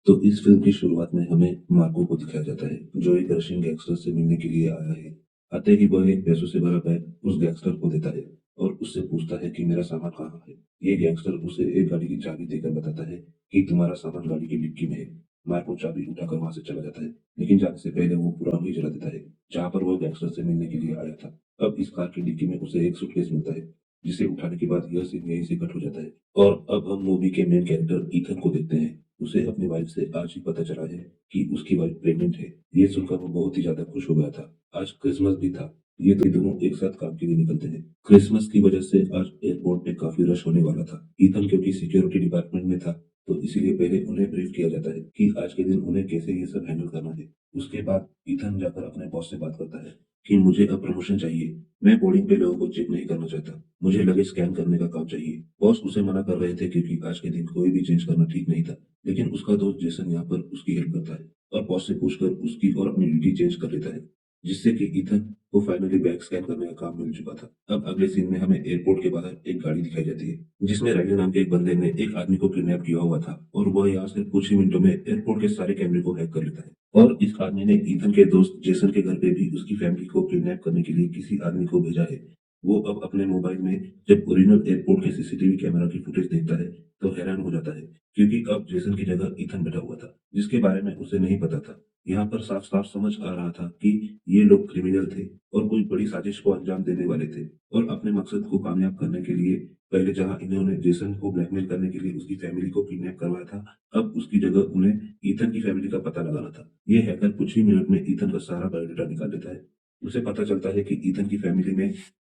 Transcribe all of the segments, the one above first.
तो इस फ़िल्म की शुरुआत में हमें मार्को को दिखाया जाता है, जो एक रशियन गैंगस्टर से मिलने के लिए आया है। आते ही वह एक पैसों से भरा बैग उस गैंगस्टर को देता है और उससे पूछता है कि मेरा सामान कहाँ है? ये गैंगस्टर उसे एक गाड़ी की चाबी देकर बताता है कि तुम्हारा सामान गाड़ी की डिक्की में है। मार्को चाबी उठाकर वहाँ से चला जाता है, लेकिन जाने से पहले वो पूरा वही जला देता है, जहाँ पर वो गैंगस्टर से मिलने के लिए आया था। अब इस कार की डिक्की में उसे एक सूटकेस मिलता है, जिसे उठाने के बाद यह सीन यहीं से कट हो जाता है। और अब हम मूवी के मेन कैरेक्टर ईथन को देखते हैं। उसे अपनी वाइफ से आज ही पता चला है कि उसकी वाइफ प्रेग्नेंट है। ये सुनकर वो बहुत ही ज्यादा खुश हो गया था। आज क्रिसमस भी था। ये दोनों एक साथ काम के लिए निकलते हैं। क्रिसमस की वजह से आज एयरपोर्ट पे काफी रश होने वाला था। ईथन क्योंकि सिक्योरिटी डिपार्टमेंट में था, तो इसीलिए पहले उन्हें ब्रीफ किया जाता है कि आज के दिन उन्हें कैसे ये सब हैंडल करना है। उसके बाद ईथन जाकर अपने बॉस से बात करता है कि मुझे अब प्रमोशन चाहिए। मैं बोर्डिंग पे लोगों को चेक नहीं करना चाहता। मुझे लगेज स्कैन करने का काम चाहिए। बॉस उसे मना कर रहे थे क्योंकि आज के दिन कोई भी चेंज करना ठीक नहीं था। लेकिन उसका दोस्त जेसन यहाँ पर उसकी हेल्प करता है और बॉस से पूछकर उसकी और अपनी ड्यूटी चेंज कर लेता है, जिससे कि ईथन को फाइनली बैग स्कैन करने का काम मिल चुका था। अब अगले सीन में हमें एयरपोर्ट के बाहर एक गाड़ी दिखाई जाती है, जिसमें राइडर नाम के एक बंदे ने एक आदमी को किडनैप किया हुआ था और वह यहाँ से कुछ ही मिनटों में एयरपोर्ट के सारे कैमरे को हैक कर लेता है। और इस आदमी ने ईथन के दोस्त जेसन के घर पे भी उसकी फैमिली को किडनैप करने के लिए किसी आदमी को भेजा है। वो अब अपने मोबाइल में जब ओरिजिनल एयरपोर्ट के सीसीटीवी कैमरा की फुटेज देखता है, तो हैरान हो जाता है, क्योंकि अब जेसन की जगह ईथन बैठा हुआ था, जिसके बारे में उसे नहीं पता था। यहाँ पर साफ-साफ समझ आ रहा था कि ये लोग क्रिमिनल थे और कोई बड़ी साजिश को अंजाम देने वाले थे और अपने मकसद को कामयाब करने के लिए पहले जहाँ इन्होंने जेसन को ब्लैकमेल करने के लिए उसकी फैमिली को किडनैप करवाया था, अब उसकी जगह उन्हें ईथन की फैमिली का पता लगाना था। ये हैकर कुछ ही मिनट में ईथन का सारा बायोडाटा निकाल लेता है। उसे पता चलता है कि ईथन की फैमिली में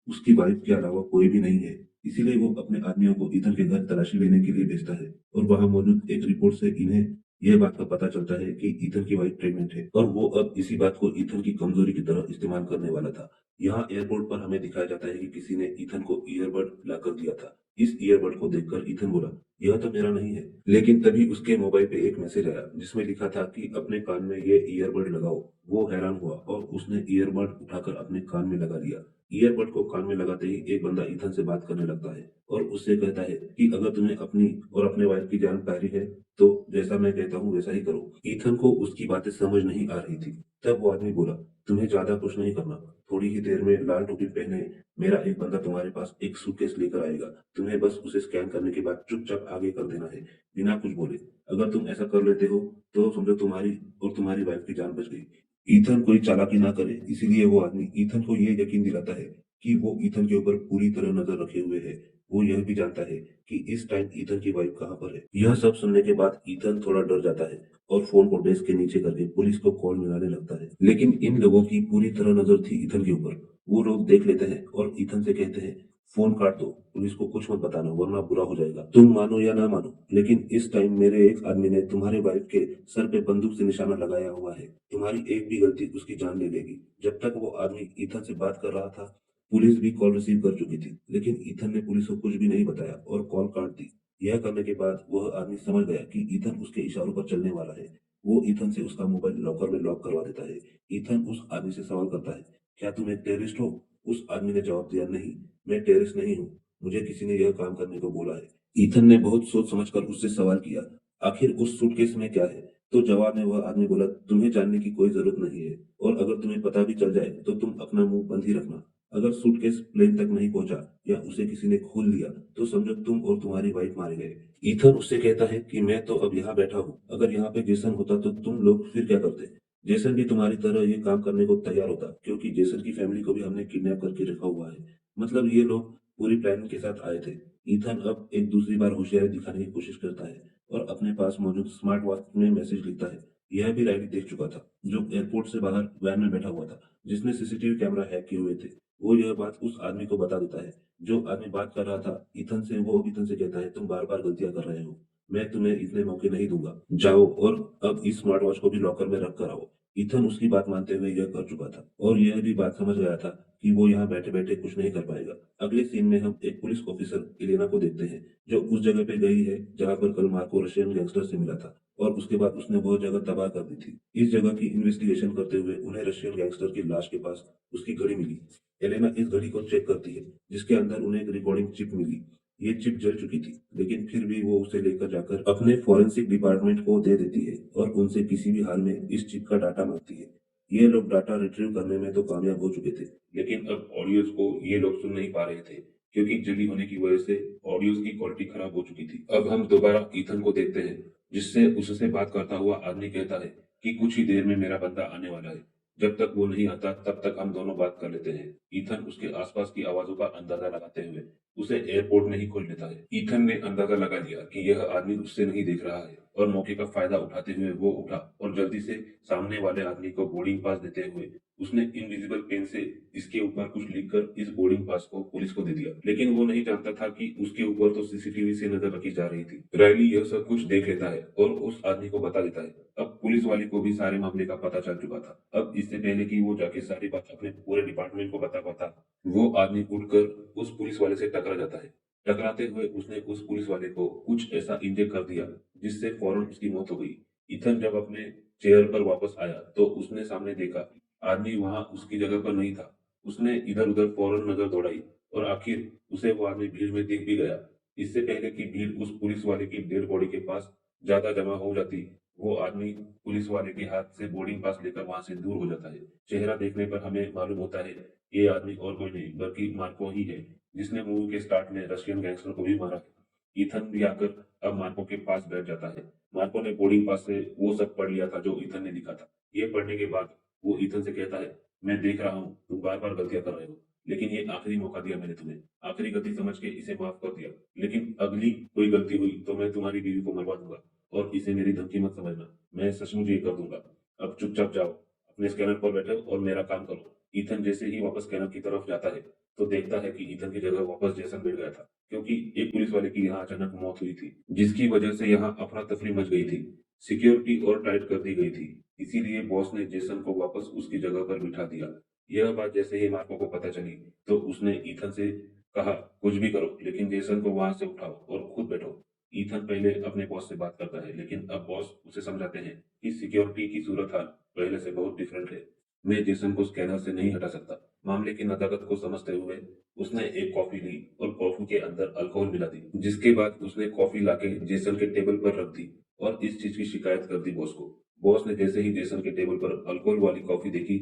उसकी वाइफ के अलावा कोई भी नहीं है। इसीलिए वो अपने आदमियों को ईथन के घर तलाशी लेने के लिए भेजता है और वहां मौजूद एक रिपोर्ट से इन्हें यह बात का पता चलता है कि ईथन की वाइफ प्रेग्नेंट है और वो अब इसी बात को ईथन की कमजोरी की तरह इस्तेमाल करने वाला था। यहाँ एयरपोर्ट पर हमें दिखाया जाता है कि किसी ने ईथन को ईयरबड लाकर दिया था। इस ईयरबड को देखकर ईथन बोला, यह तो मेरा नहीं है। लेकिन तभी उसके मोबाइल पे एक मैसेज आया, जिसमें लिखा था कि अपने कान में ये ईयरबड लगाओ। वो हैरान हुआ और उसने ईयरबड उठाकर अपने कान में लगा लिया। ईयरबड को कान में लगाते ही एक बंदा ईथन से बात करने लगता है और उससे कहता है कि अगर तुम्हें अपनी और अपने वाइफ की जान प्यारी है, तो जैसा मैं कहता हूँ वैसा ही करो। ईथन को उसकी बातें समझ नहीं आ रही थी। तब वो आदमी बोला, तुम्हें ज्यादा कुछ नहीं करना। थोड़ी ही देर में लाल टोपी पहने मेरा एक बंदा तुम्हारे पास एक सूटकेस लेकर आएगा। तुम्हें बस उसे स्कैन करने के बाद चुपचाप आगे कर देना है, बिना कुछ बोले। अगर तुम ऐसा कर लेते हो, तो समझो तुम्हारी और तुम्हारी वाइफ की जान बच गई। ईथन कोई चालाकी ना करे, इसीलिए वो आदमी ईथन को ये यकीन दिलाता है कि वो ईथन के ऊपर पूरी तरह नजर रखे हुए है। वो यह भी जानता है कि इस टाइम ईथन की वाइफ कहाँ पर है। यह सब सुनने के बाद ईथन थोड़ा डर जाता है और फोन को डेस्क के नीचे करके पुलिस को कॉल मिलाने लगता है। लेकिन इन लोगों की पूरी तरह नजर थी ईथन के ऊपर। वो लोग देख लेते हैं और ईथन से कहते हैं, फोन काट दो, पुलिस को कुछ मत बताना वरना बुरा हो जाएगा। तुम मानो या ना मानो, लेकिन इस टाइम मेरे एक आदमी ने तुम्हारे वाइफ के सर पे बंदूक से निशाना लगाया हुआ है। तुम्हारी एक भी गलती उसकी जान ले लेगी। जब तक वो आदमी ईथन से बात कर रहा था, पुलिस भी कॉल रिसीव कर चुकी थी, लेकिन ईथन ने पुलिस को कुछ भी नहीं बताया और कॉल काट दी। यह करने के बाद वह आदमी समझ गया कि ईथन उसके इशारों पर चलने वाला है। वो ईथन से उसका मोबाइल लॉकर में लॉक करवा देता है। ईथन उस आदमी से सवाल करता है, क्या तुम एक टेररिस्ट हो? उस आदमी ने जवाब दिया, नहीं, मैं टेररिस्ट नहीं हूँ। मुझे किसी ने यह काम करने को बोला है। ईथन ने बहुत सोच समझकर उससे सवाल किया, आखिर उस सूटकेस में क्या है? तो जवाब में वह आदमी बोला, तुम्हें जानने की कोई जरूरत नहीं है और अगर तुम्हें पता भी चल जाए तो तुम अपना मुंह बंद ही रखना। अगर सूटकेस प्लेन तक नहीं पहुंचा या उसे किसी ने खोल लिया, तो समझो तुम और तुम्हारी वाइफ मारे गए। ईथन उससे कहता है कि मैं तो अब यहाँ बैठा हूँ, अगर यहाँ पे जेसन होता तो तुम लोग फिर क्या करते? जेसन भी तुम्हारी तरह ये काम करने को तैयार होता, क्योंकि जेसन की फैमिली को भी हमने किडनैप करके रखा हुआ है। मतलब ये लोग पूरी प्लानिंग के साथ आए थे। ईथन अब एक दूसरी बार होशियारी दिखाने की कोशिश करता है और अपने पास मौजूद स्मार्ट वॉच में मैसेज लिखता है। यह भी राइडी देख चुका था, जो एयरपोर्ट से बाहर वैन में बैठा हुआ था, जिसने सीसीटीवी कैमरा हैक किए हुए थे। वो यह बात उस आदमी को बता देता है। जो आदमी बात कर रहा था ईथन से, वो ईथन से कहता है, तुम बार बार गलतियां कर रहे हो, मैं तुम्हें इतने मौके नहीं दूंगा, जाओ और अब इस स्मार्ट वॉच को भी लॉकर में रख कर आओ। ईथन उसकी बात मानते हुए यह कर चुका था और यह भी बात समझ गया था कि वो यहाँ बैठे बैठे कुछ नहीं कर पाएगा। अगले सीन में हम एक पुलिस ऑफिसर इलेना को देखते हैं, जो उस जगह पे गई है जहाँ पर कल मार्को रशियन गैंगस्टर से मिला था और उसके बाद उसने वो जगह तबाह कर दी थी। इस जगह की इन्वेस्टिगेशन करते हुए उन्हें रशियन गैंगस्टर की लाश के पास उसकी घड़ी मिली। एलेना इस घड़ी को चेक करती है, जिसके अंदर उन्हें एक रिकॉर्डिंग चिप मिली। ये चिप जल चुकी थी, लेकिन फिर भी वो उसे लेकर जाकर अपने फॉरेंसिक डिपार्टमेंट को दे देती है और उनसे किसी भी हाल में इस चिप का डाटा मांगती है। ये लोग डाटा रिट्रीव करने में तो कामयाब हो चुके थे, लेकिन अब ऑडियोज को ये लोग सुन नहीं पा रहे थे, क्योंकि जली होने की वजह से ऑडियोज की क्वालिटी खराब हो चुकी थी। अब हम दोबारा ईथन को देखते हैं, जिससे उससे बात करता हुआ आदमी कहता है कि कुछ ही देर में मेरा बंदा आने वाला है। जब तक वो नहीं आता तब तक हम दोनों बात कर लेते हैं। ईथन उसके आसपास की आवाजों का अंदाजा लगाते हुए उसे एयरपोर्ट में ही खोल लेता है। ईथन ने अंदाजा लगा लिया कि यह आदमी उससे नहीं देख रहा है और मौके का फायदा उठाते हुए वो उठा और जल्दी से सामने वाले आदमी को बोर्डिंग पास देते हुए उसने इनविजिबल पेन से इसके ऊपर कुछ लिखकर इस बोर्डिंग पास को पुलिस को दे दिया। लेकिन वो नहीं जानता था कि उसके ऊपर तो सीसीटीवी से नजर रखी जा रही थी। रायली यह सब कुछ देख लेता है और उस आदमी को बता देता है। अब पुलिस वाले को भी सारे मामले का पता चल चुका था। अब इससे पहले कि वो जाके सारी बात अपने पूरे डिपार्टमेंट को बता पाता, वो आदमी उठकर उस पुलिस वाले से टकरा जाता है। टकराते हुए उसने उस पुलिस वाले को कुछ ऐसा इंजेक्ट कर दिया जिससे फौरन उसकी मौत हो गई। इथन जब अपने चेयर पर वापस आया तो उसने सामने देखा आदमी वहां उसकी जगह पर नहीं था। उसने इधर उधर फौरन नजर दौड़ाई और आखिर उसे वो आदमी भीड़ में दिख भी गया। इससे पहले कि भीड़ उस पुलिस वाले की डेड बॉडी के पास ज्यादा जमा हो जाती, वो आदमी पुलिस वाले के हाथ से बोर्डिंग पास लेकर वहां से दूर हो जाता है। चेहरा देखने पर हमें मालूम होता है ये आदमी और कोई नहीं बल्कि मार्को ही है, जिसने मूवी के स्टार्ट में रशियन गैंगस्टर को भी मारा है। ईथन भी आकर अब मार्को के पास बैठ जाता है। मार्को ने बोर्डिंग पास से वो सब पढ़ लिया था जो ईथन ने लिखा था। ये पढ़ने के बाद वो ईथन से कहता है, मैं देख रहा हूँ तुम बार बार गलतियां कर रहे हो, लेकिन ये आखिरी मौका दिया मैंने तुम्हें, आखिरी गलती समझ के इसे माफ कर दिया, लेकिन अगली कोई गलती हुई तो मैं तुम्हारी बीवी को मरवा दूंगा और इसे मेरी धमकी मत समझना, मैं सचमुच ये कर दूंगा। अब चुपचाप जाओ, अपने स्कैनर पर बैठो और मेरा काम करो। ईथन जैसे ही वापस स्कैनर की तरफ जाता है तो देखता है कि ईथन की जगह वापस जेसन बैठ गया था, क्योंकि एक पुलिस वाले की यहाँ अचानक मौत हुई थी, जिसकी वजह से यहाँ अफरा तफरी मच गई थी। सिक्योरिटी और टाइट कर दी गई थी, इसीलिए बॉस ने जेसन को वापस उसकी जगह पर बिठा दिया। यह बात जैसे ही मार्को को पता चली तो उसने ईथन से कहा, कुछ भी करो लेकिन जेसन को वहां से उठाओ और खुद बैठो। ईथन पहले अपने बॉस से बात करता है, लेकिन अब बॉस उसे समझाते हैं कि सिक्योरिटी की सूरत हाल पहले से बहुत डिफरेंट है। मैं जेसन को स्कैनर से नहीं हटा सकता। मामले की नजाकत को समझते हुए उसने एक कॉफी ली और कॉफी के अंदर अल्कोहल मिला दी, जिसके बाद उसने कॉफी लाके जेसन के टेबल पर रख दी और इस चीज की शिकायत कर दी बॉस को। बॉस ने जैसे ही जेसन के टेबल पर अल्कोहल वाली कॉफी देखी,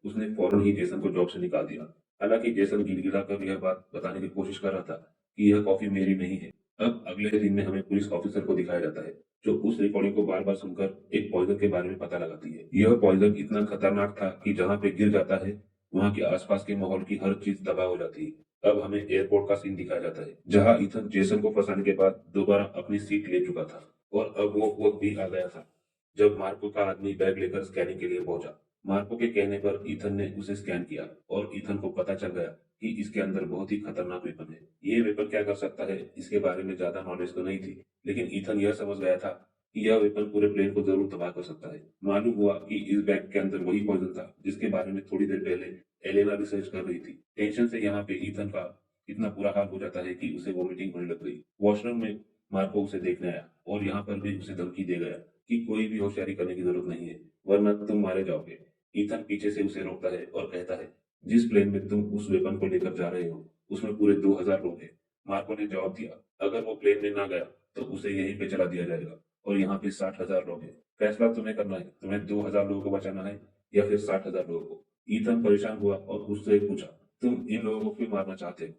उसने फौरन ही जेसन को जॉब से निकाल दिया। हालांकि जेसन गिड़गिड़ा कर यह बात बताने की कोशिश कर रहा था कि यह कॉफी मेरी नहीं है। अब अगले दिन में हमें पुलिस ऑफिसर को दिखाया जाता है, जो उस रिकॉर्डिंग को बार बार सुनकर एक पॉइजन के बारे में पता लगाती है। यह पॉइजन इतना खतरनाक था कि जहाँ पे गिर जाता है वहाँ के आसपास के माहौल की हर चीज तबाह हो जाती है। अब हमें एयरपोर्ट का सीन दिखाया जाता है, जहाँ ईथन जेसन को फंसाने के बाद दोबारा अपनी सीट ले चुका था और अब वो वक्त भी आ गया था जब मार्को का आदमी बैग लेकर स्कैनिंग के लिए पहुंचा। मार्को के कहने पर ईथन ने उसे स्कैन किया और ईथन को पता चल गया कि इसके अंदर बहुत ही खतरनाक वेपन है। ये वेपन क्या कर सकता है इसके बारे में ज्यादा नॉलेज तो नहीं थी, लेकिन ईथन यह समझ गया था कि यह वेपन पूरे प्लेन को जरूर तबाह कर सकता है। मालूम हुआ कि इस बैग के अंदर वही पॉइजन था जिसके बारे में थोड़ी देर पहले एलेना रिसर्च कर रही थी। टेंशन से यहाँ पे ईथन का इतना बुरा हाल हो जाता है कि उसे वॉमिटिंग होने लग गई। वॉशरूम में मार्को उसे देखने आया और यहाँ पर भी उसे धमकी दे गया कि कोई भी होशियारी करने की जरूरत नहीं है, वरना तुम मारे जाओगे। ईथन पीछे से उसे रोकता है और कहता है, जिस प्लेन में तुम उस वेपन को लेकर जा रहे हो उसमें पूरे 2000 लोग हैं। मार्को ने जवाब दिया, अगर वो प्लेन में ना गया तो उसे यहीं पे चला दिया जाएगा और यहाँ पे 60,000 लोग हैं। फैसला तुम्हें करना है, तुम्हें 2000 लोगों को बचाना है या फिर 60,000 लोगों को। ईथन परेशान हुआ और उससे पूछा, तुम इन लोगों को क्यों मारना चाहते हो?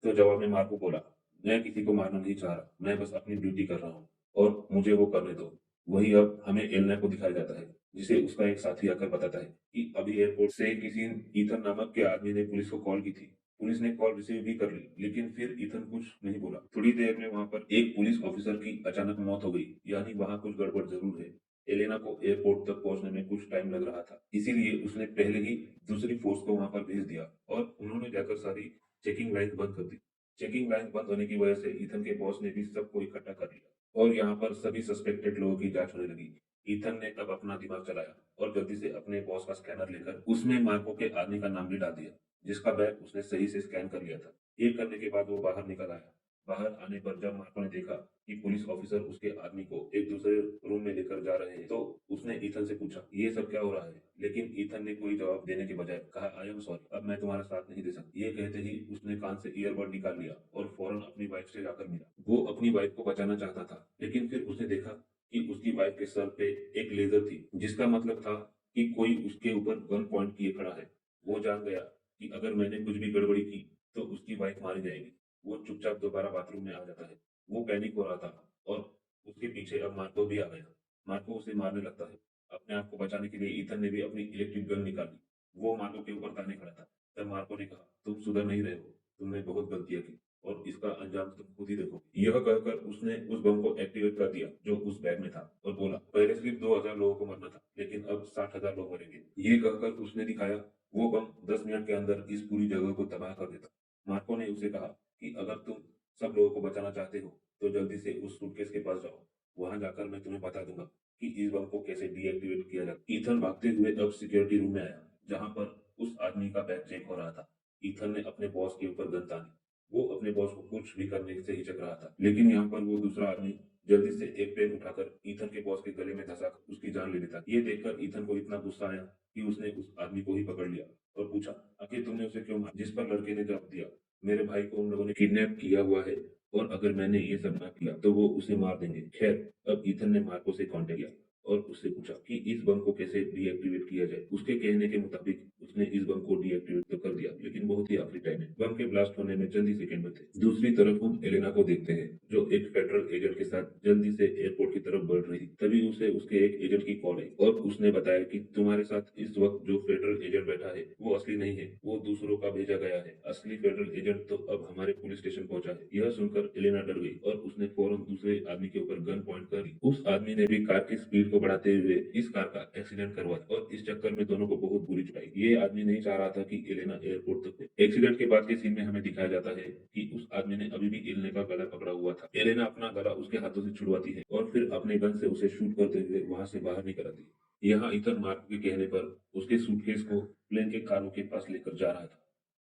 तो जवाब में मार्को बोला, मैं किसी को मारना नहीं चाह रहा, मैं बस अपनी ड्यूटी कर रहा हूँ और मुझे वो करने दो। वही अब हमें एलना को दिखाया जाता है, जिसे उसका एक साथी आकर बताता है कि अभी एयरपोर्ट से किसी ईथन नामक के आदमी ने पुलिस को कॉल की थी। पुलिस ने कॉल रिसीव भी कर ली, लेकिन फिर ईथन कुछ नहीं बोला। थोड़ी देर में वहां पर एक पुलिस ऑफिसर की अचानक मौत हो गई, यानी वहां कुछ गड़बड़ जरूर है। एलेना को एयरपोर्ट तक पहुंचने में कुछ टाइम लग रहा था, इसीलिए उसने पहले ही दूसरी फोर्स को वहां पर भेज दिया और उन्होंने जाकर सारी चेकिंग लाइन बंद कर दी। चेकिंग लाइन बंद होने की वजह से ईथन के बॉस ने भी सबको इकट्ठा कर लिया और यहाँ पर सभी सस्पेक्टेड लोगों की जांच होने लगी। ईथन ने तब अपना दिमाग चलाया और जल्दी से अपने बॉस का स्कैनर लेकर उसमें मार्को के आदमी का नाम भी डाल दिया, जिसका बैग उसने सही से स्कैन कर लिया था। ये करने के बाद वो बाहर निकल आया। बाहर आने पर जब मार्को ने देखा कि पुलिस ऑफिसर उसके आदमी को एक दूसरे रूम में लेकर जा रहे हैं। तो उसने ईथन से पूछा, ये सब क्या हो रहा है? लेकिन ईथन ने कोई जवाब देने के बजाय कहा, आई एम सॉरी, अब मैं तुम्हारा साथ नहीं दे सकती। ये कहते ही उसने कान से ईयरबड निकाल लिया और फौरन अपनी वाइफ से जाकर मिला। वो अपनी वाइफ को बचाना चाहता था, लेकिन फिर उसने देखा कि उसकी वाइफ के सर पे एक लेजर थी, जिसका मतलब था कि कोई उसके ऊपर गन पॉइंट किए खड़ा है। वो जान गया कि अगर मैंने कुछ भी गड़बड़ी की तो उसकी वाइफ मारी जाएगी। वो चुपचाप दोबारा बाथरूम में आ जाता है। वो पैनिक हो रहा था और उसके पीछे अब मार्को भी आ गया। मार्को उसे मारने लगता है। अपने आप को बचाने के लिए ईथन ने भी अपनी इलेक्ट्रिक गन निकाली। वो मार्को के ऊपर ताने खड़ा था। तब मार्को ने कहा, तुम सुधर नहीं रहे हो, तुमने बहुत गलतियां की और इसका अंजाम तुम खुद ही देखो। यह कहकर उसने उस बम को एक्टिवेट कर दिया जो उस बैग में था और बोला, पहले सिर्फ 2000 लोगों को मरना था, लेकिन अब 60,000 लोग मरेंगे। ये कहकर उसने दिखाया वो बम 10 मिनट के अंदर इस पूरी जगह को तबाह कर देता। मार्को ने उसे कहा कि अगर तुम सब लोगों को बचाना चाहते हो तो जल्दी से उस सूटकेस के पास जाओ। वहां जाकर मैं तुम्हें बता दूंगा कि इस बम को कैसे डीएक्टिवेट किया जाए। ईथन भागते हुए अब सिक्योरिटी रूम में आया, जहां पर उस आदमी का बैग चेक हो रहा था। ईथन ने अपने बॉस के ऊपर गन तानी। वो अपने बॉस को कुछ भी करने से हिचक रहा था, लेकिन यहाँ पर वो दूसरा आदमी जल्दी से एक पेन उठाकर ईथन के बॉस के गले में धंसाकर उसकी जान ले लेता। ये देखकर ईथन को इतना गुस्सा आया कि उसने उस आदमी को ही पकड़ लिया और पूछा, आखिर तुमने उसे क्यों मारा? जिस पर लड़के ने जवाब दिया, मेरे भाई को उन लोगों ने किडनैप किया हुआ है और अगर मैंने ये सब ना किया तो वो उसे मार देंगे। खैर, अब ईथन ने मार्को से कांटेक्ट किया और उससे पूछा कि इस बम को कैसे डीएक्टिवेट किया जाए। उसके कहने के मुताबिक उसने इस बम को डीएक्टिवेट तो कर दिया, लेकिन बहुत ही आखिरी टाइम में। बम के ब्लास्ट होने में चंद ही सेकंड बचे। दूसरी तरफ हम एलेना को देखते हैं, जो एक फेडरल एजेंट के साथ जल्दी से एयरपोर्ट की तरफ बढ़ रही थी। तभी उसे उसके एक एजेंट की कॉल आई और उसने बताया कि तुम्हारे साथ इस वक्त जो फेडरल एजेंट बैठा है वो असली नहीं है, वो दूसरों का भेजा गया है। असली फेडरल एजेंट तो अब हमारे पुलिस स्टेशन पहुंचा है। यह सुनकर एलेना डर गई और उसने फौरन दूसरे आदमी के ऊपर गन पॉइंट कर दी। उस आदमी ने भी कार की स्पीड को बढ़ाते हुए इस कार का एक्सीडेंट करवा दिया और इस चक्कर में दोनों को बहुत बुरी चुकाई। ये आदमी नहीं चाह रहा था कि एलेना एयरपोर्ट तक पहुंचे। एक्सीडेंट के बाद के सीन में हमें दिखाया जाता है कि उस आदमी ने अभी भी एलेना का गला पकड़ा हुआ था। एलेना अपना गला उसके हाथों से छुड़वाती है और फिर अपने गन से उसे शूट करते हुए वहां से बाहर निकल आती है। यहाँ ईथन मार्को के कहने पर उसके सूटकेस को प्लेन के कारों के पास लेकर जा रहा था।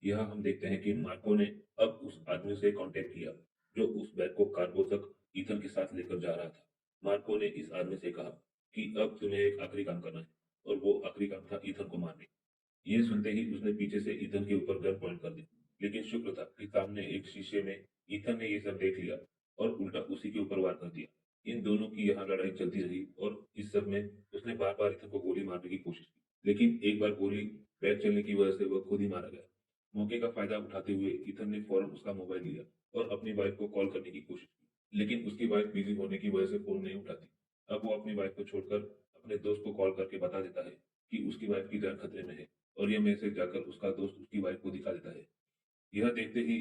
यहाँ हम देखते हैं कि मार्को ने अब उस आदमी से कांटेक्ट किया जो उस बैग को कार्गो तक ईथन के साथ लेकर जा रहा था। मार्को ने इस आदमी से कहा कि अब तुम्हें एक आखिरी काम करना है और वो आखिरी काम था ईथन को मारने। ये सुनते ही उसने पीछे से ईथन के ऊपर गन पॉइंट कर दी, लेकिन शुक्र था कि सामने एक शीशे में ईथन ने ये सब देख लिया और उल्टा उसी के ऊपर वार कर दिया। इन दोनों की यहाँ लड़ाई चलती रही और इस सब में उसने बार बार ईथन को गोली मारने की कोशिश की, लेकिन एक बार गोली बैग चलने की वजह से वह खुद ही मारा गया। मौके का फायदा उठाते हुए ईथन ने फौरन उसका मोबाइल लिया और अपनी वाइफ को कॉल करने की कोशिश की, लेकिन उसकी वाइफ बिजी होने की वजह से फोन नहीं उठाती। अब वो अपनी वाइफ को छोड़कर अपने दोस्त को कॉल करके बता देता है कि उसकी वाइफ की जान खतरे में है और यह मैसेज जाकर उसका दोस्त उसकी वाइफ को दिखा देता है। यह देखते ही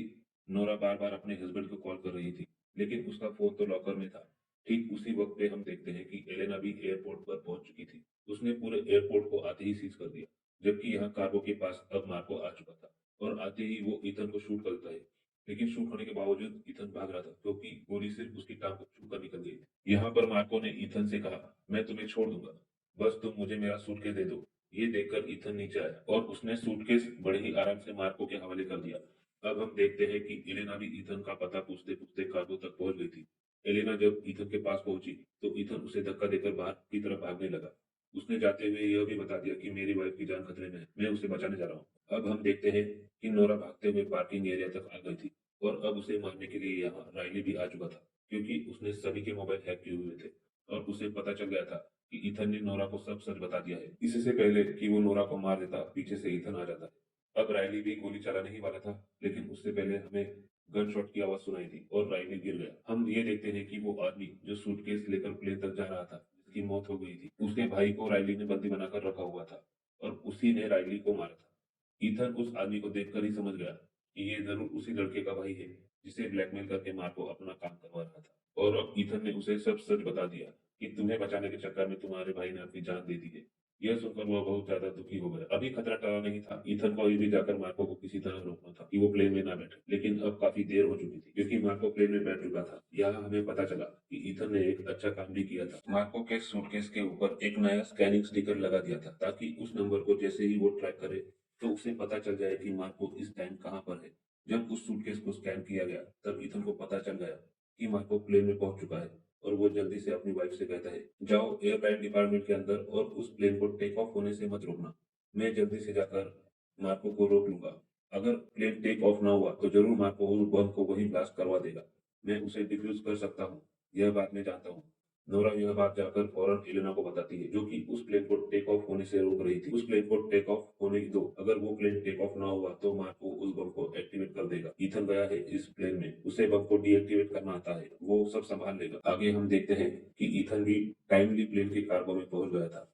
नोरा बार बार अपने हस्बैंड को कॉल कर रही थी, लेकिन उसका फोन तो लॉकर में था। ठीक उसी वक्त पे हम देखते हैं कि एलेना भी एयरपोर्ट पर पहुंच चुकी थी। उसने पूरे एयरपोर्ट को आते ही सीज कर दिया, जबकि यहाँ कार्गो के पास अब मार्को आ चुका था और आते ही वो ईथन को शूट करता है। लेकिन शूट होने के बावजूद ईथन भाग रहा था क्योंकि गोली सिर्फ उसकी टांग को छू कर निकल गई थी। यहाँ पर मार्को ने ईथन से कहा, मैं तुम्हें छोड़ दूंगा, बस तुम मुझे मेरा सूटकेस दे दो। ये देखकर ईथन नीचे आया और उसने सूटकेस बड़े ही आराम से मार्को के हवाले कर दिया। अब हम देखते हैं कि एलेना भी ईथन का पता पूछते पूछते कार्गो तक पहुंच गई थी। एलेना जब ईथन के पास पहुंची तो ईथन उसे धक्का देकर बाहर की तरफ भागने लगा। उसने जाते हुए यह भी बता दिया कि मेरी वाइफ की जान खतरे में है, मैं उसे बचाने जा रहा हूँ। अब हम देखते हैं कि नोरा भागते हुए पार्किंग एरिया तक आ गई थी और अब उसे मारने के लिए यहाँ राइली भी आ चुका था, क्योंकि उसने सभी के मोबाइल हैक किए हुए थे और उसे पता चल गया था कि ईथन ने नोरा को सब सच बता दिया है। इससे पहले कि वो नोरा को मार देता, पीछे से ईथन आ जाता। अब राइली भी गोली चलाने ही वाला था, लेकिन उससे पहले हमें गन शॉट की आवाज सुनाई दी और राइली गिर गया। हम ये देखते हैं कि वो आदमी जो सूटकेस लेकर प्लेन तक जा रहा था, जिसकी मौत हो गई थी, उसके भाई को राइली ने बंदी बनाकर रखा हुआ था और उसी ने राइली को मारा था। ईथन उस आदमी को देखकर ही समझ गया कि ये जरूर उसी लड़के का भाई है जिसे ब्लैकमेल करके मार्को अपना काम करवा रहा था। और अब ईथन ने उसे सब सच बता दिया कि तुम्हें बचाने के चक्कर में तुम्हारे भाई ने अपनी जान दे दी है। यह सुनकर वह बहुत ज्यादा दुखी हो गया। अभी खतरा टला नहीं था। ईथन को अभी भी जाकर मार्को को किसी तरह रोकना था कि वो प्लेन में ना बैठे, लेकिन अब काफी देर हो चुकी थी क्योंकि मार्को प्लेन में बैठ चुका था। यहाँ हमें पता चला कि ईथन ने एक अच्छा काम भी किया था। मार्को के सूटकेस के ऊपर एक नया स्कैनिंग स्टिकर लगा दिया था ताकि उस नंबर को जैसे ही वो ट्रैक करे तो उसे पता चल जाए कि मार्को इस टाइम कहाँ पर है। जब उस सूटकेस को स्कैन किया गया तब ईथन को पता चल गया कि मार्को प्लेन में पहुंच चुका है और वो जल्दी से अपनी वाइफ से कहता है, जाओ एयरलाइन डिपार्टमेंट के अंदर और उस प्लेन को टेक ऑफ होने से मत रोकना। मैं जल्दी से जाकर मार्को को रोक लूंगा। अगर प्लेन टेक ऑफ ना हुआ तो जरूर मार्को उस बम को वहीं ब्लास्ट करवा देगा। मैं उसे डिफ्यूज कर सकता हूँ, यह बात मैं जानता हूँ। नोरा यह बात जाकर फौरन एलेना को बताती है, जो कि उस प्लेन को टेक ऑफ होने से रोक रही थी। उस प्लेन को टेक ऑफ होने दो, अगर वो प्लेन टेक ऑफ ना हुआ तो मार्को उस बम को एक्टिवेट कर देगा। ईथन गया है इस प्लेन में, उसे बम को डीएक्टिवेट करना आता है, वो सब संभाल लेगा। आगे हम देखते हैं कि ईथन भी टाइमली प्लेन के कार्गो में पहुंच गया था।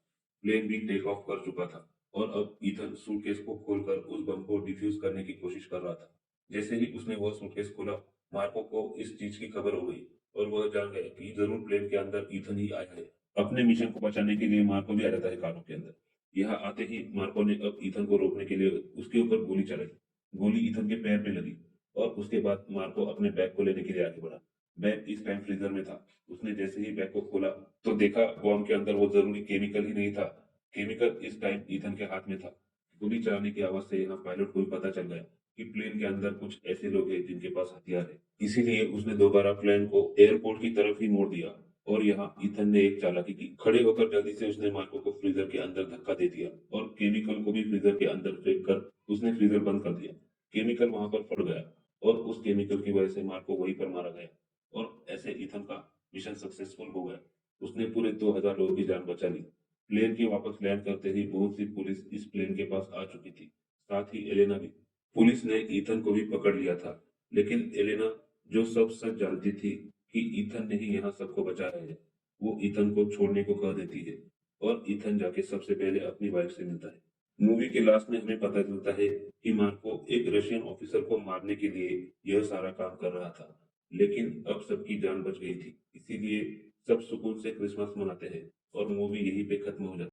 प्लेन भी टेक ऑफ कर चुका था और अब ईथन सूटकेस को खोलकर उस बम को डिफ्यूज करने की कोशिश कर रहा था। जैसे ही उसने वह सूटकेस खोला, मार्को को इस चीज की खबर हो गई और वह जान गया कि जरूर प्लेन के अंदर ईथन ही आया है। अपने मिशन को बचाने के लिए मार्को भी आ जाता है कार्गो के अंदर। यहाँ आते ही मार्को ने अब ईथन को रोकने के लिए उसके ऊपर गोली चलाई। गोली ईथन के पैर पे लगी और उसके बाद मार्को अपने बैग को लेने के लिए आगे बढ़ा। बैग इस टाइम फ्रीजर में था। उसने जैसे ही बैग को खोला तो देखा बॉम्ब के अंदर वो जरूरी केमिकल ही नहीं था। केमिकल इस टाइम ईथन के हाथ में था। गोली चलाने की आवाज से यहाँ पायलट को भी पता चल गया कि प्लेन के अंदर कुछ ऐसे लोग हैं जिनके पास हथियार है। इसीलिए उसने दोबारा प्लेन को एयरपोर्ट की तरफ ही मोड़ दिया और यहाँ ईथन ने एक चालाकी की। खड़े होकर जल्दी से उसने मार्को को फ्रीजर के अंदर धक्का दे दिया और केमिकल को भी फ्रीजर के अंदर फेंक कर उसने फ्रीजर बंद कर दिया। केमिकल वहां पर फट गया और उस केमिकल की वजह से मार्को वहीं पर मारा गया और ऐसे ईथन का मिशन सक्सेसफुल हो गया। उसने पूरे 2000 लोगों की जान बचा ली। प्लेन के वापस लैंड करते ही बहुत सी पुलिस इस प्लेन के पास आ चुकी थी, साथ ही एलेना भी। पुलिस ने ईथन को भी पकड़ लिया था, लेकिन एलेना जो सब सच जानती थी कि ईथन ने ही यहाँ सबको बचाया है, वो ईथन को छोड़ने को कह देती है और ईथन जाके सबसे पहले अपनी वाइफ से मिलता है। मूवी के लास्ट में हमें पता चलता है कि मार्को एक रशियन ऑफिसर को मारने के लिए यह सारा काम कर रहा था, लेकिन अब सबकी जान बच गई थी। इसीलिए सब सुकून से क्रिसमस मनाते हैं और मूवी यहीं पे खत्म हो जाती है।